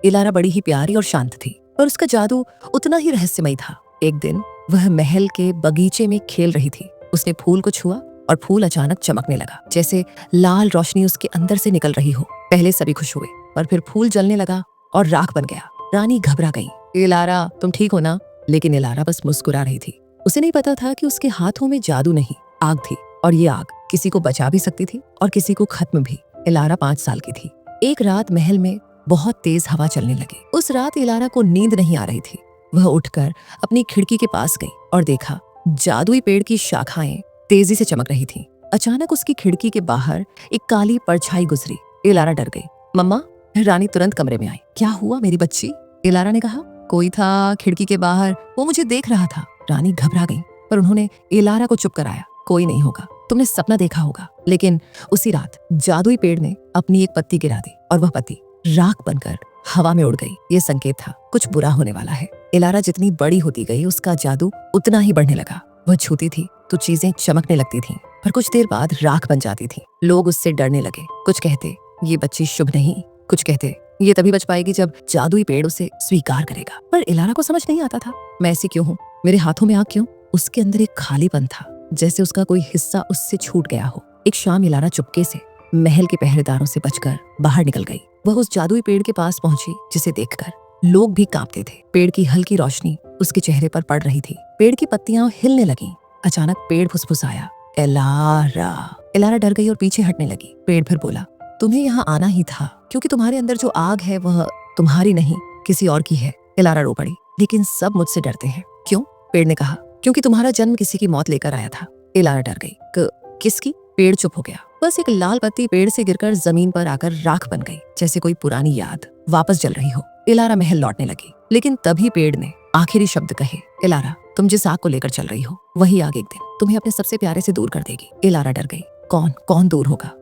इलारा बड़ी ही प्यारी और शांत थी और उसका जादू उतना ही रहस्यमय था। एक दिन वह महल के बगीचे में खेल रही थी। उसने फूल को छुआ और फूल अचानक चमकने लगा, जैसे लाल रोशनी उसके अंदर से निकल रही हो। पहले सभी खुश हुए, पर फिर फूल जलने लगा और राख बन गया। रानी घबरा गई। इलारा, तुम ठीक हो ना? लेकिन इलारा बस मुस्कुरा रही थी। उसे नहीं पता था कि उसके हाथों में जादू नहीं, आग थी, और ये आग किसी को बचा भी सकती थी और किसी को खत्म भी। इलारा 5 साल की थी। एक रात महल में बहुत तेज हवा चलने लगी। उस रात इलारा को नींद नहीं आ रही थी। वह उठकर अपनी खिड़की के पास गई और देखा जादुई पेड़ की शाखाएं तेजी से चमक रही थीं। अचानक उसकी खिड़की के बाहर एक काली परछाई गुजरी। इलारा डर गई। मम्मा! रानी तुरंत कमरे में आई। क्या हुआ मेरी बच्ची? इलारा ने कहा। कोई था खिड़की के बाहर, वो मुझे देख रहा था। रानी घबरा गई, पर उन्होंने इलारा को चुप कराया। कोई नहीं होगा, तुमने सपना देखा होगा। लेकिन उसी रात जादुई पेड़ ने अपनी एक पत्ती गिरा दी और वह पत्ती राख बनकर हवा में उड़ गई। ये संकेत था, कुछ बुरा होने वाला है। इलारा जितनी बड़ी होती गई, उसका जादू उतना ही बढ़ने लगा। वह छूती थी तो चीजें चमकने लगती थीं, पर कुछ देर बाद राख बन जाती थी। लोग उससे डरने लगे। कुछ कहते ये बच्ची शुभ नहीं, कुछ कहते ये तभी बच पाएगी जब जादुई पेड़ उसे स्वीकार करेगा। पर इलारा को समझ नहीं आता था, मैं ऐसी क्यों हूँ? मेरे हाथों में आग क्यों? उसके अंदर एक खालीपन था, जैसे उसका कोई हिस्सा उससे छूट गया हो। एक शाम इलारा चुपके से महल के पहरेदारों से बचकर बाहर निकल गई। वह उस जादुई पेड़ के पास पहुंची जिसे देखकर लोग भी कांपते थे। पेड़ की हल्की रोशनी उसके चेहरे पर पड़ रही थी। पेड़ की पत्तियां हिलने लगीं। अचानक पेड़ फुसफुसाया, इलारा। इलारा डर गई और पीछे हटने लगी। पेड़ फिर बोला, तुम्हें यहाँ आना ही था, क्योंकि तुम्हारे अंदर जो आग है वह तुम्हारी नहीं, किसी और की है। इलारा रो पड़ी। लेकिन सब मुझसे डरते हैं। क्यों? पेड़ ने कहा। क्योंकि तुम्हारा जन्म किसी की मौत लेकर आया था। इलारा डर गई। किसकी? पेड़ चुप हो गया। बस एक लाल पत्ती पेड़ से गिरकर जमीन पर आकर राख बन गई, जैसे कोई पुरानी याद वापस जल रही हो। इलारा महल लौटने लगी, लेकिन तभी पेड़ ने आखिरी शब्द कहे, इलारा, तुम जिस आग को लेकर चल रही हो, वही आग एक दिन तुम्हें अपने सबसे प्यारे से दूर कर देगी। इलारा डर गई। कौन दूर होगा?